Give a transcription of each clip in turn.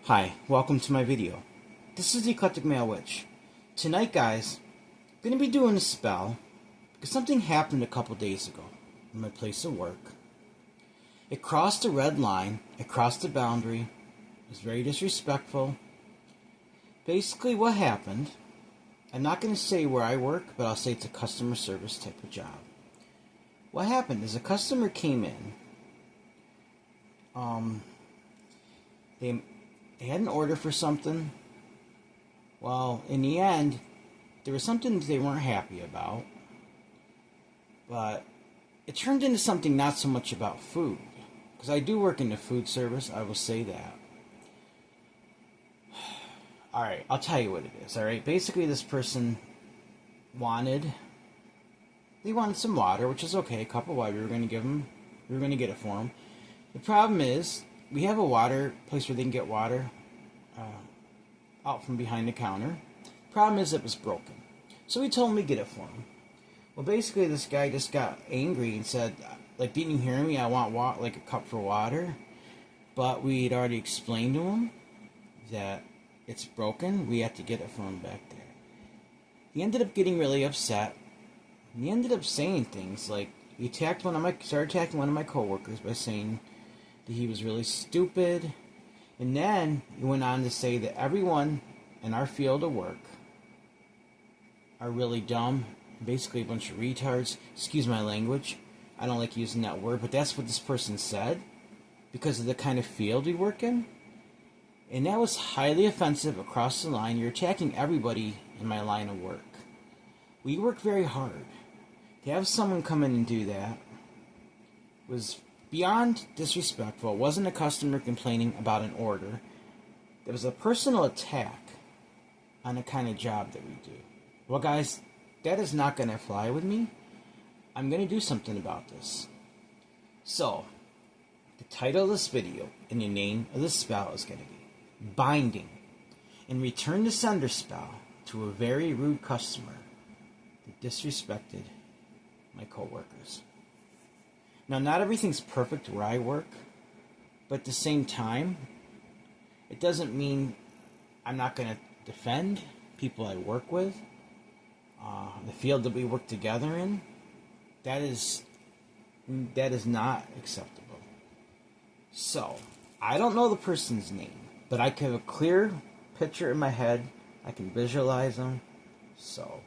Hi, welcome to my video. This is the Eclectic Male Witch. Tonight, guys, I'm going to be doing a spell because something happened a couple days ago in my place of work. It crossed a red line, it crossed the boundary, it was very disrespectful. Basically, what happened, I'm not going to say where I work, but I'll say it's a customer service type of job. What happened is a customer came in. They had an order for something. Well, in the end, there was something they weren't happy about. But it turned into something not so much about food. Because I do work in the food service, I will say that. Alright, I'll tell you what it is, alright? Basically, this person wanted some water, which is okay, a cup of water. We were going to get it for them. The problem is, we have a water place where they can get water out from behind the counter. Problem is, it was broken. So we told him to get it for him. Well, basically, this guy just got angry and said, like, didn't you hear me? I want like a cup for water. But we'd already explained to him that it's broken. We have to get it for him back there. He ended up getting really upset. And he ended up saying things like, he started attacking one of my coworkers by saying that he was really stupid. And then he went on to say that everyone in our field of work are really dumb. Basically a bunch of retards. Excuse my language. I don't like using that word, but that's what this person said because of the kind of field we work in. And that was highly offensive across the line. You're attacking everybody in my line of work. We work very hard. To have someone come in and do that was beyond disrespectful. It wasn't a customer complaining about an order. There was a personal attack on the kind of job that we do. Well, guys, that is not going to fly with me. I'm going to do something about this. So, the title of this video and the name of this spell is going to be Binding and Return the Sender Spell to a Very Rude Customer that Disrespected My Coworkers. Now, not everything's perfect where I work, but at the same time, it doesn't mean I'm not going to defend people I work with, the field that we work together in. That is not acceptable. So, I don't know the person's name, but I can have a clear picture in my head. I can visualize them. So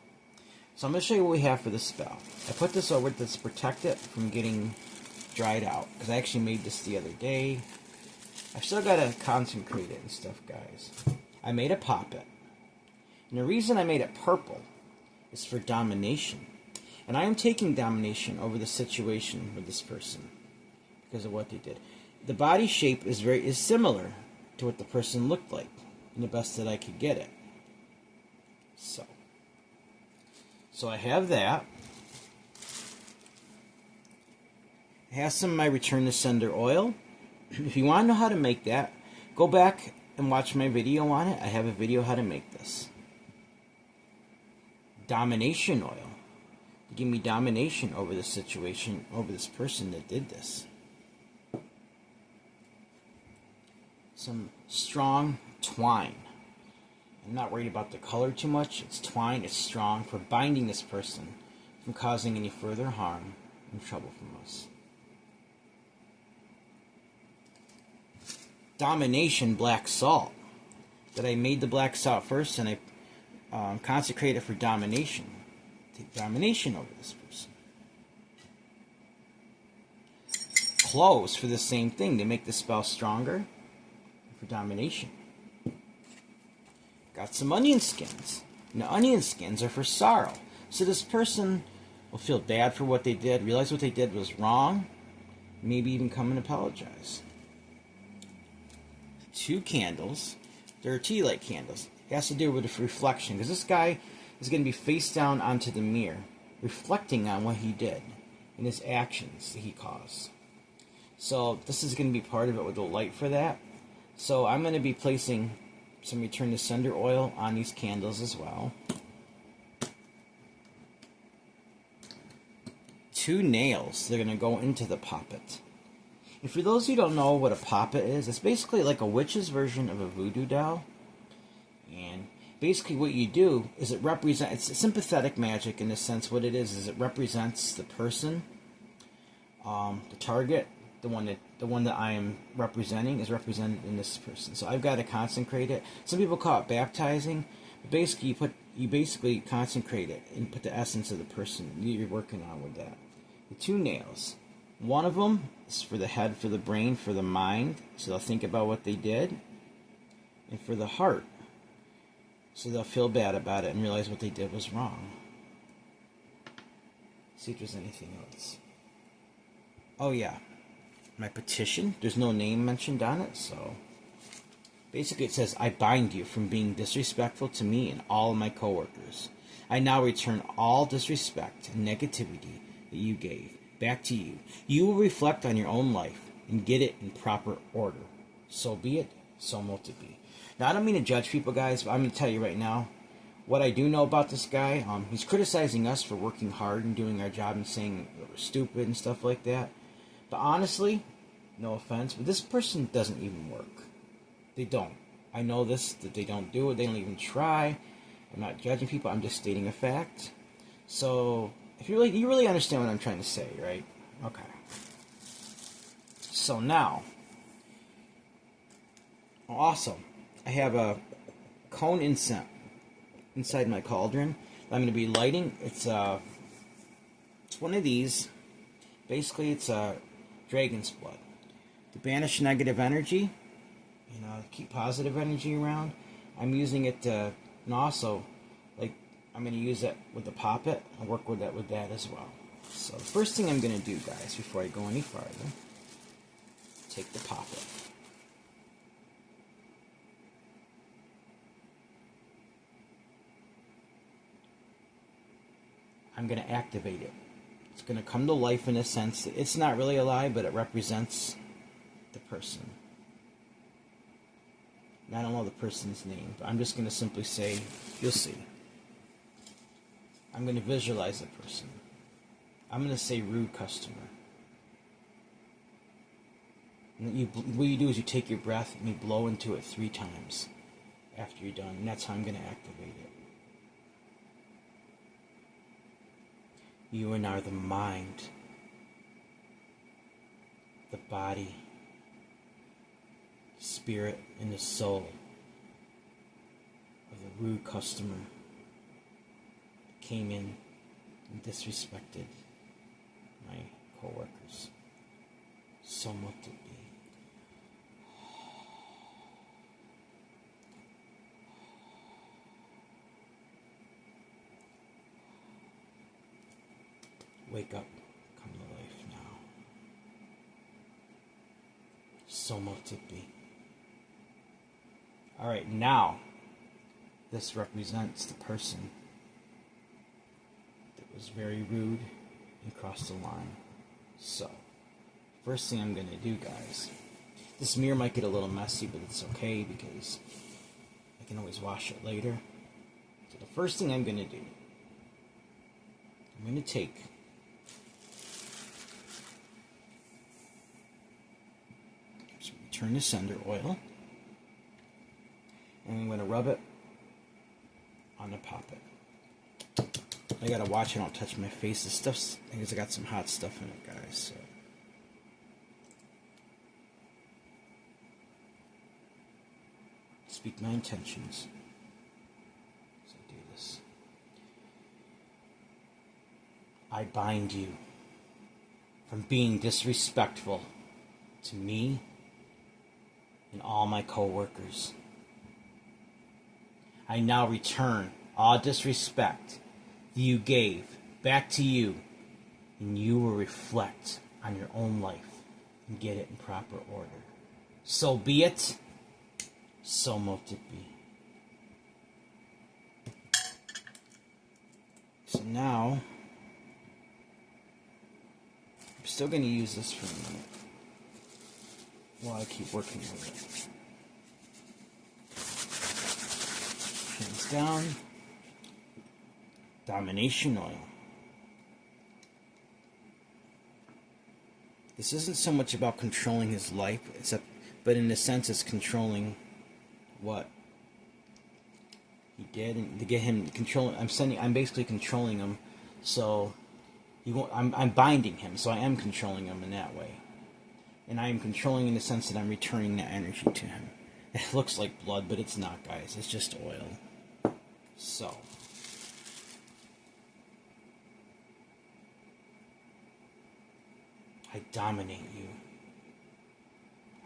I'm going to show you what we have for this spell. I put this over to protect it from getting dried out, because I actually made this the other day. I've still got to consecrate it and stuff, guys. I made a poppet. And the reason I made it purple is for domination. And I am taking domination over the situation with this person because of what they did. The body shape is similar to what the person looked like, and the best that I could get it. So I have that. I have some of my Return to Sender oil. If you want to know how to make that, go back and watch my video on it. I have a video how to make this. Domination oil. To give me domination over the situation, over this person that did this. Some strong twine. I'm not worried about the color too much. It's twine, it's strong for binding this person from causing any further harm and trouble from us. Domination black salt. That I made the black salt first and I consecrate it for domination. Take domination over this person. Cloves for the same thing. They make the spell stronger for domination. Got some onion skins. And the onion skins are for sorrow. So this person will feel bad for what they did, realize what they did was wrong, maybe even come and apologize. 2 candles. They're tea light candles. It has to do with the reflection, because this guy is going to be face down onto the mirror, reflecting on what he did and his actions that he caused. So this is going to be part of it with the light for that. So I'm going to be placing some Return to Sender oil on these candles as well. 2 nails. They're going to go into the poppet. And for those who don't know what a papa is, it's basically like a witch's version of a voodoo doll. And basically what you do is it represents, it's sympathetic magic in a sense. What it is it represents the person, the target, the one that I am representing is represented in this person. So I've got to consecrate it. Some people call it baptizing. But basically you basically consecrate it and put the essence of the person you're working on with that. The 2 nails. One of them is for the head, for the brain, for the mind, so they'll think about what they did. And for the heart, so they'll feel bad about it and realize what they did was wrong. See if there's anything else. Oh yeah, my petition, there's no name mentioned on it, so basically it says, I bind you from being disrespectful to me and all of my coworkers. I now return all disrespect and negativity that you gave back to you. You will reflect on your own life and get it in proper order. So be it, so mote it be. Now, I don't mean to judge people, guys, but I'm going to tell you right now, what I do know about this guy, he's criticizing us for working hard and doing our job and saying that we're stupid and stuff like that. But honestly, no offense, but this person doesn't even work. They don't. I know this, that they don't do it. They don't even try. I'm not judging people. I'm just stating a fact. So, if you really understand what I'm trying to say, right? Okay. So now, awesome. I have a cone incense inside my cauldron that I'm going to be lighting. It's one of these. Basically, it's dragon's blood to banish negative energy. Keep positive energy around. I'm using it to, and also, like, I'm going to use it with the poppet. I'll work with that as well. So the first thing I'm going to do, guys, before I go any farther, take the poppet. I'm going to activate it. It's going to come to life in a sense. It's not really alive, but it represents the person. I don't know the person's name, but I'm just going to simply say, you'll see. I'm going to visualize the person. I'm going to say rude customer. And what you do is you take your breath and you blow into it 3 times after you're done. And that's how I'm going to activate it. You and are the mind, the body, spirit, and the soul of the rude customer that came in and disrespected my coworkers. So much to be. Wake up, come to life now. So much to be. Alright, now, this represents the person that was very rude and crossed the line. So, first thing I'm going to do, guys, this mirror might get a little messy, but it's okay because I can always wash it later. So the first thing I'm going to do, I'm going to take turn the sender oil, and I'm going to rub it on the poppet. I gotta watch I don't touch my face. This stuff's, I guess I got some hot stuff in it, guys. So. Speak my intentions. So I do this. I bind you from being disrespectful to me and all my coworkers. I now return all disrespect that you gave back to you, and you will reflect on your own life and get it in proper order. So be it, so mote it be. So now, I'm still going to use this for a minute while I keep working with it. Hands down. Domination oil. This isn't so much about controlling his life, but in a sense it's controlling what he did, and to get him controlling. I'm basically controlling him, so he won't. I'm binding him, so I am controlling him in that way, and I am controlling in the sense that I'm returning that energy to him. It looks like blood, but it's not, guys. It's just oil. So. I dominate you.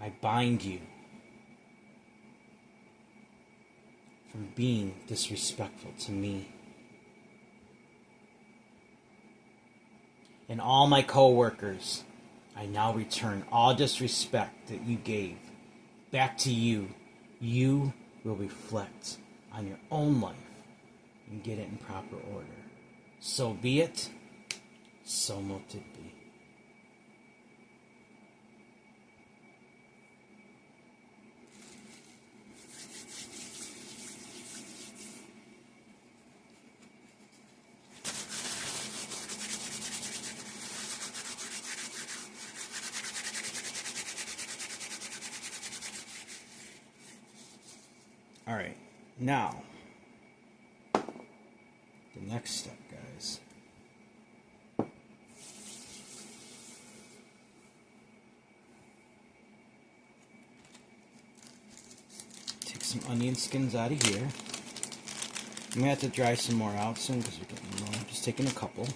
I bind you from being disrespectful to me. And all my coworkers, I now return all disrespect that you gave back to you. You will reflect on your own life and get it in proper order. So be it, so mote it be. All right, now, the next step, guys. Take some onion skins out of here. I'm going to have to dry some more out soon because we're getting low. I'm just taking a couple.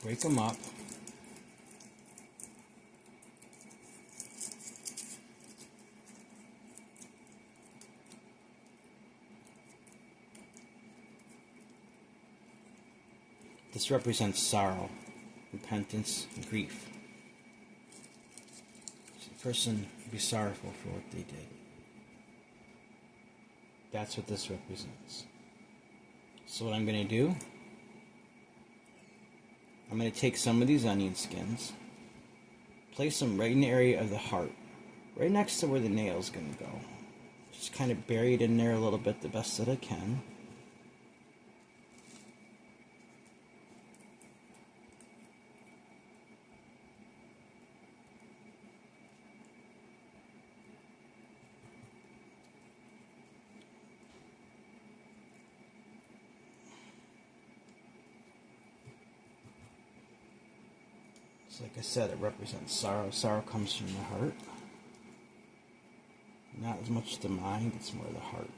Break them up. This represents sorrow, repentance, and grief. So the person be sorrowful for what they did. That's what this represents. So what I'm going to do, I'm going to take some of these onion skins, place them right in the area of the heart, right next to where the nail is going to go. Just kind of bury it in there a little bit the best that I can. Like I said, it represents sorrow. Sorrow comes from the heart. Not as much the mind, it's more the heart.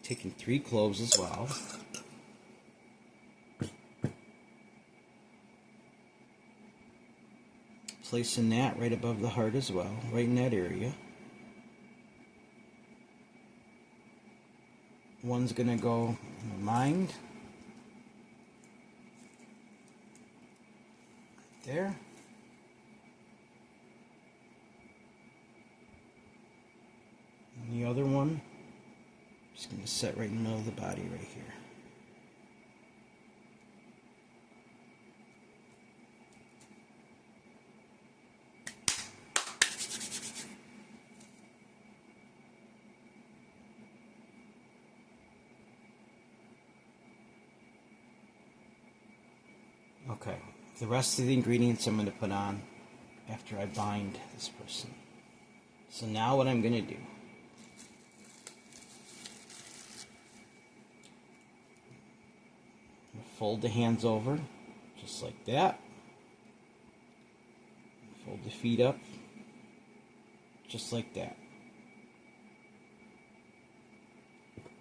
Taking 3 cloves as well. Placing that right above the heart as well, right in that area. One's going to go in the mind. Right there. And the other one, just going to set right in the middle of the body right here. Okay, the rest of the ingredients I'm going to put on after I bind this person. So now what I'm going to do, I'm going to fold the hands over, just like that. Fold the feet up, just like that.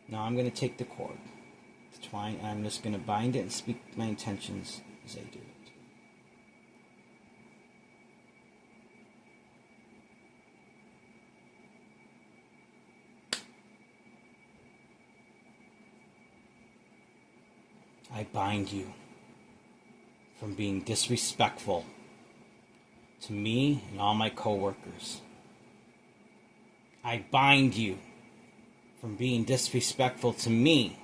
Now I'm going to take the cord, the twine, and I'm just going to bind it and speak my intentions as I do it. I bind you from being disrespectful to me and all my coworkers. I bind you from being disrespectful to me,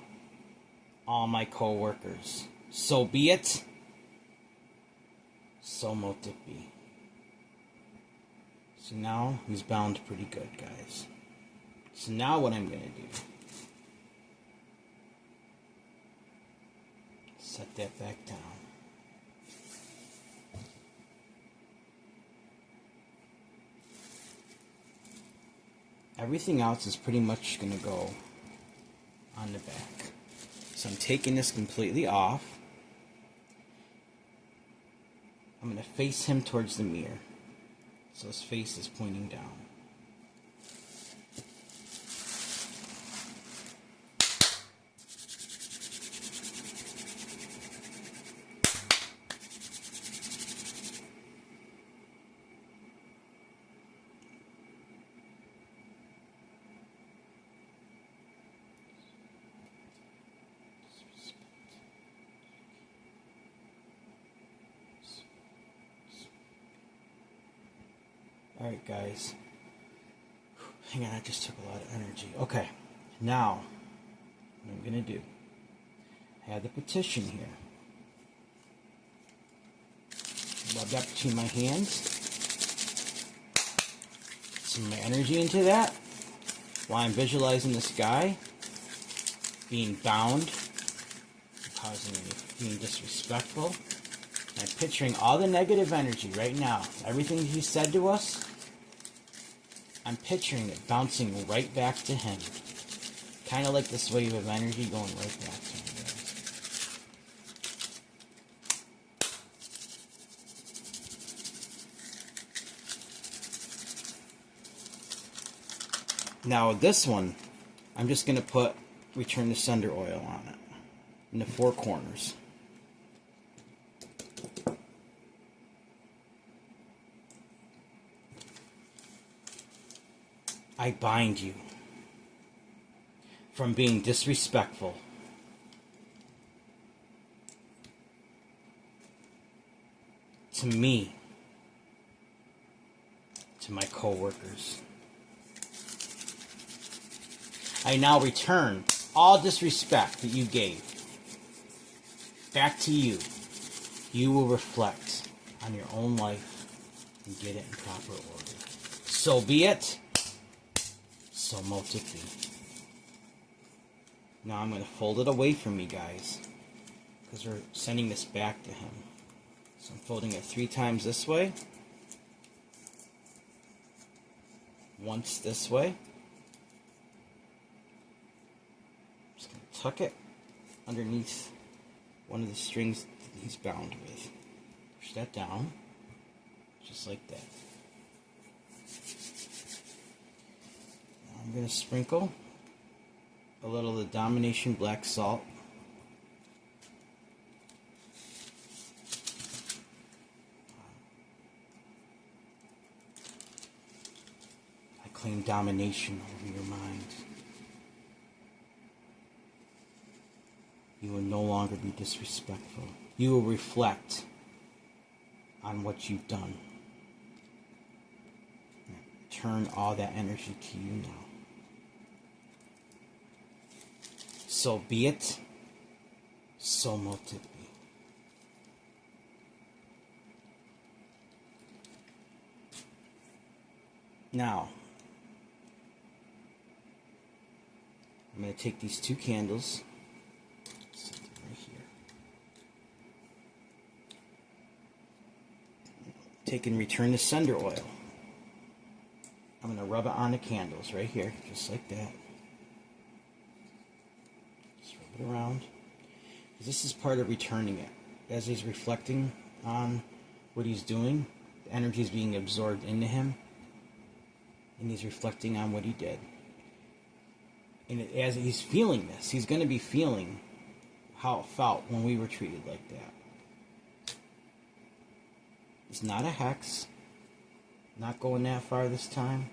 all my coworkers. So be it. So motipi. So now he's bound pretty good, guys. So now what I'm going to do, set that back down. Everything else is pretty much going to go on the back. So I'm taking this completely off. I'm going to face him towards the mirror. So his face is pointing down. Alright guys, hang on, I just took a lot of energy. Okay, now, what I'm going to do, I have the petition here. Rub that between my hands. Some of my energy into that, while I'm visualizing this guy being bound, causing me being disrespectful. I'm picturing all the negative energy right now. Everything he said to us, I'm picturing it bouncing right back to him. Kind of like this wave of energy going right back to him, guys. Now this one, I'm just going to put Return to Sender oil on it. In the 4 corners. I bind you from being disrespectful to me, to my coworkers. I now return all disrespect that you gave back to you. You will reflect on your own life and get it in proper order. So be it. So motipi. Now I'm going to fold it away from me, guys, because we're sending this back to him. So I'm folding it 3 times this way, once this way. Just going to tuck it underneath one of the strings that he's bound with. Push that down, just like that. I'm going to sprinkle a little of the Domination Black Salt. I claim domination over your mind. You will no longer be disrespectful. You will reflect on what you've done. Turn all that energy to you now. So be it. So motipi. Now, I'm going to take these 2 candles, set them right here. Take and Return to Sender oil. I'm going to rub it on the candles right here, just like that. Just rub it around. This is part of returning it. As he's reflecting on what he's doing, the energy is being absorbed into him, and he's reflecting on what he did. And as he's feeling this, he's going to be feeling how it felt when we were treated like that. It's not a hex. Not going that far this time,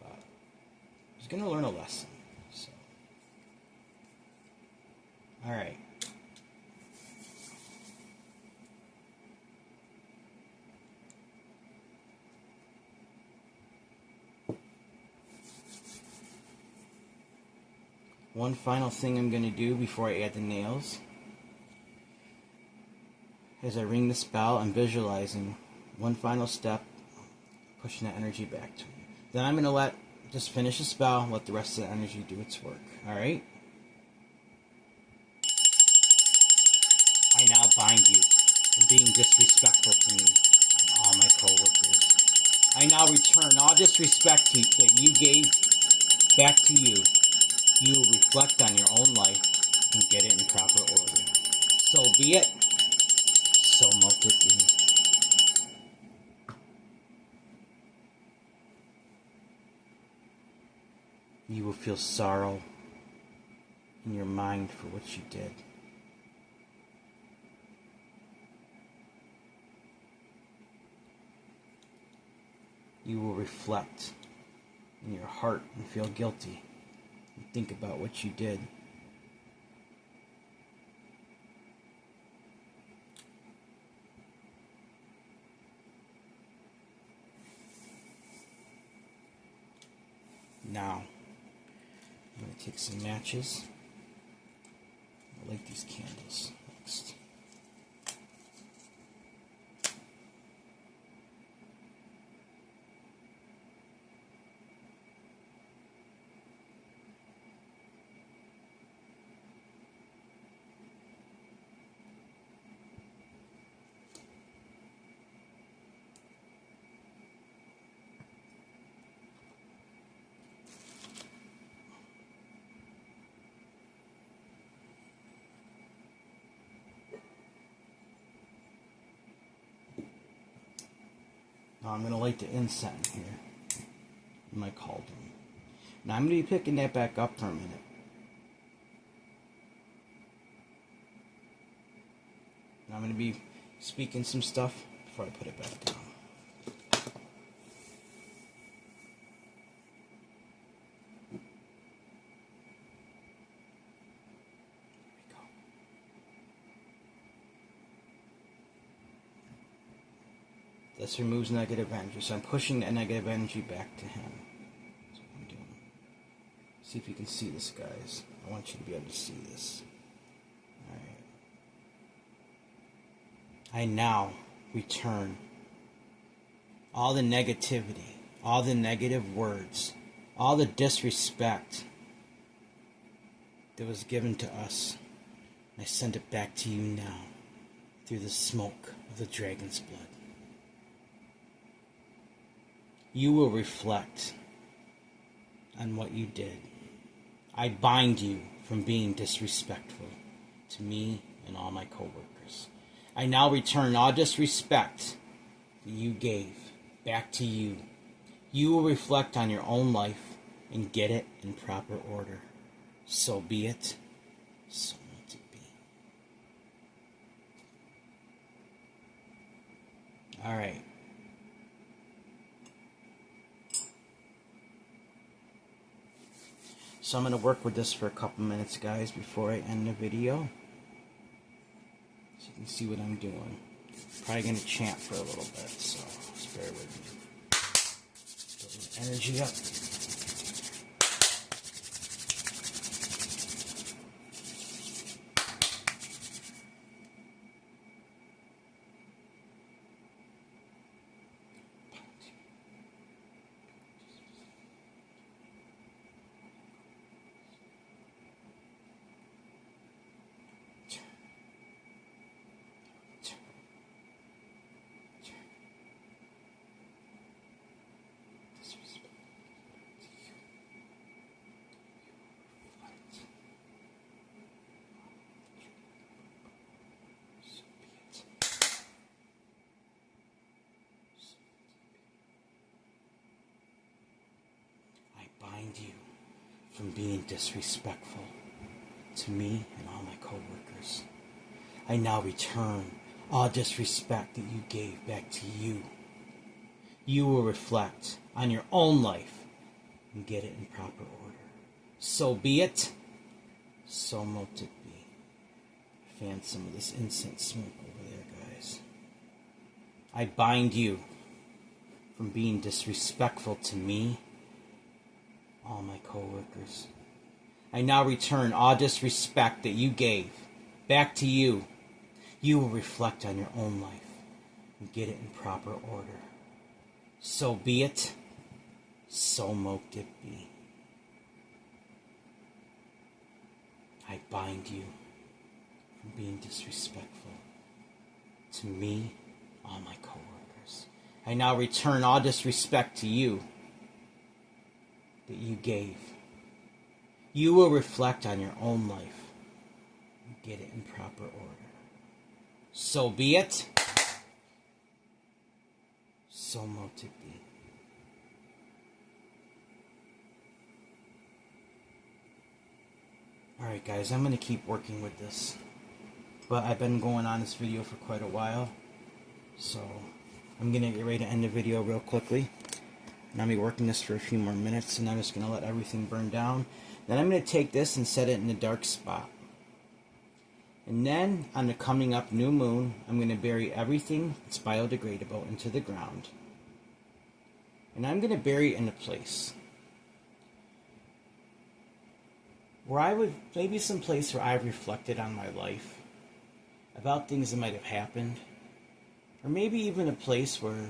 but he's going to learn a lesson. So, all right. One final thing I'm going to do before I add the nails. As I ring this bell, I'm visualizing one final step, pushing that energy back to me. Then I'm going to just finish the spell, let the rest of the energy do its work. Alright? I now bind you from being disrespectful to me and all my coworkers. I now return all disrespect that you gave back to you. You will reflect on your own life and get it in proper order. So be it. So mote it be. You will feel sorrow in your mind for what you did. You will reflect in your heart and feel guilty and think about what you did. Now, I'm going to take some matches. I'll light these candles next. Now I'm going to light the incense here in my cauldron. Now I'm going to be picking that back up for a minute. Now I'm going to be speaking some stuff before I put it back down. This removes negative energy, so I'm pushing that negative energy back to him. That's what I'm doing. See if you can see this, guys. I want you to be able to see this. Alright. I now return all the negativity, all the negative words, all the disrespect that was given to us. I send it back to you now through the smoke of the dragon's blood. You will reflect on what you did. I bind you from being disrespectful to me and all my coworkers. I now return all disrespect that you gave back to you. You will reflect on your own life and get it in proper order. So be it. So let it be. All right. So I'm going to work with this for a couple minutes, guys, before I end the video. So you can see what I'm doing. Probably going to chant for a little bit, so just bear with me. Building energy up. Bind you from being disrespectful to me and all my coworkers. I now return all disrespect that you gave back to you. You will reflect on your own life and get it in proper order. So be it. So mote it be. Fan some of this incense smoke over there, guys. I bind you from being disrespectful to me, all my coworkers. I now return all disrespect that you gave back to you. You will reflect on your own life and get it in proper order. So be it, so mote it be. I bind you from being disrespectful to me, all my coworkers. I now return all disrespect to you that you gave. You will reflect on your own life and get it in proper order. So be it, so mote it be. Alright guys, I'm going to keep working with this. But I've been going on this video for quite a while. So I'm going to get ready to end the video real quickly. And I'll be working this for a few more minutes. And I'm just going to let everything burn down. Then I'm going to take this and set it in a dark spot. And then on the coming up new moon, I'm going to bury everything that's biodegradable into the ground. And I'm going to bury it in a place where I would, maybe some place where I've reflected on my life, about things that might have happened, or maybe even a place where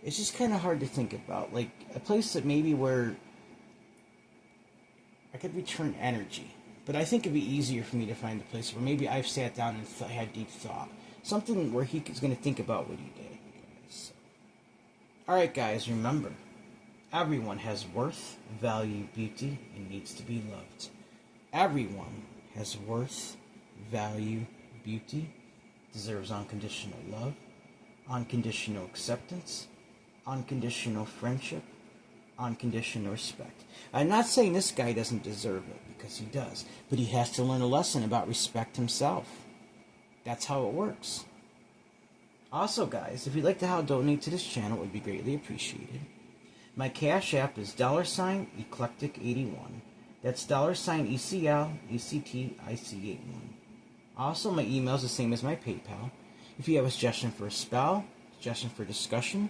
it's just kind of hard to think about, like a place that maybe where I could return energy. But I think it'd be easier for me to find a place where maybe I've sat down and had deep thought, something where he's going to think about what he did. So. Alright guys, remember, everyone has worth, value, beauty, and needs to be loved. Everyone has worth, value, beauty, deserves unconditional love, unconditional acceptance, unconditional friendship, unconditional respect. I'm not saying this guy doesn't deserve it, because he does, but he has to learn a lesson about respect himself. That's how it works. Also guys, if you'd like to help donate to this channel, it would be greatly appreciated. My Cash App is $Eclectic81. That's $ECLECTIC81. Also, my email is the same as my PayPal. If you have a suggestion for a spell, suggestion for discussion,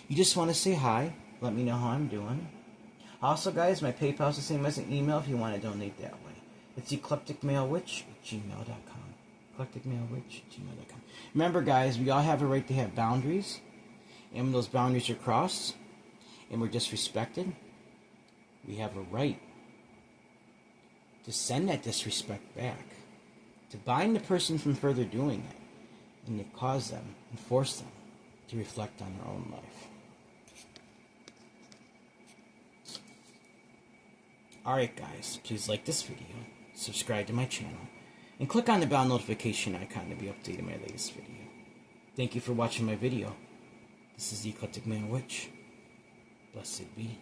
you just want to say hi, let me know how I'm doing. Also, guys, my PayPal is the same as an email if you want to donate that way. It's eclecticmalewitch@gmail.com. Eclecticmalewitch@gmail.com. Remember, guys, we all have a right to have boundaries. And when those boundaries are crossed and we're disrespected, we have a right to send that disrespect back, to bind the person from further doing it, and to cause them and force them to reflect on their own life. Alright guys, please like this video, subscribe to my channel, and click on the bell notification icon to be updated my latest video. Thank you for watching my video. This is the Eclectic Man Witch. Blessed be.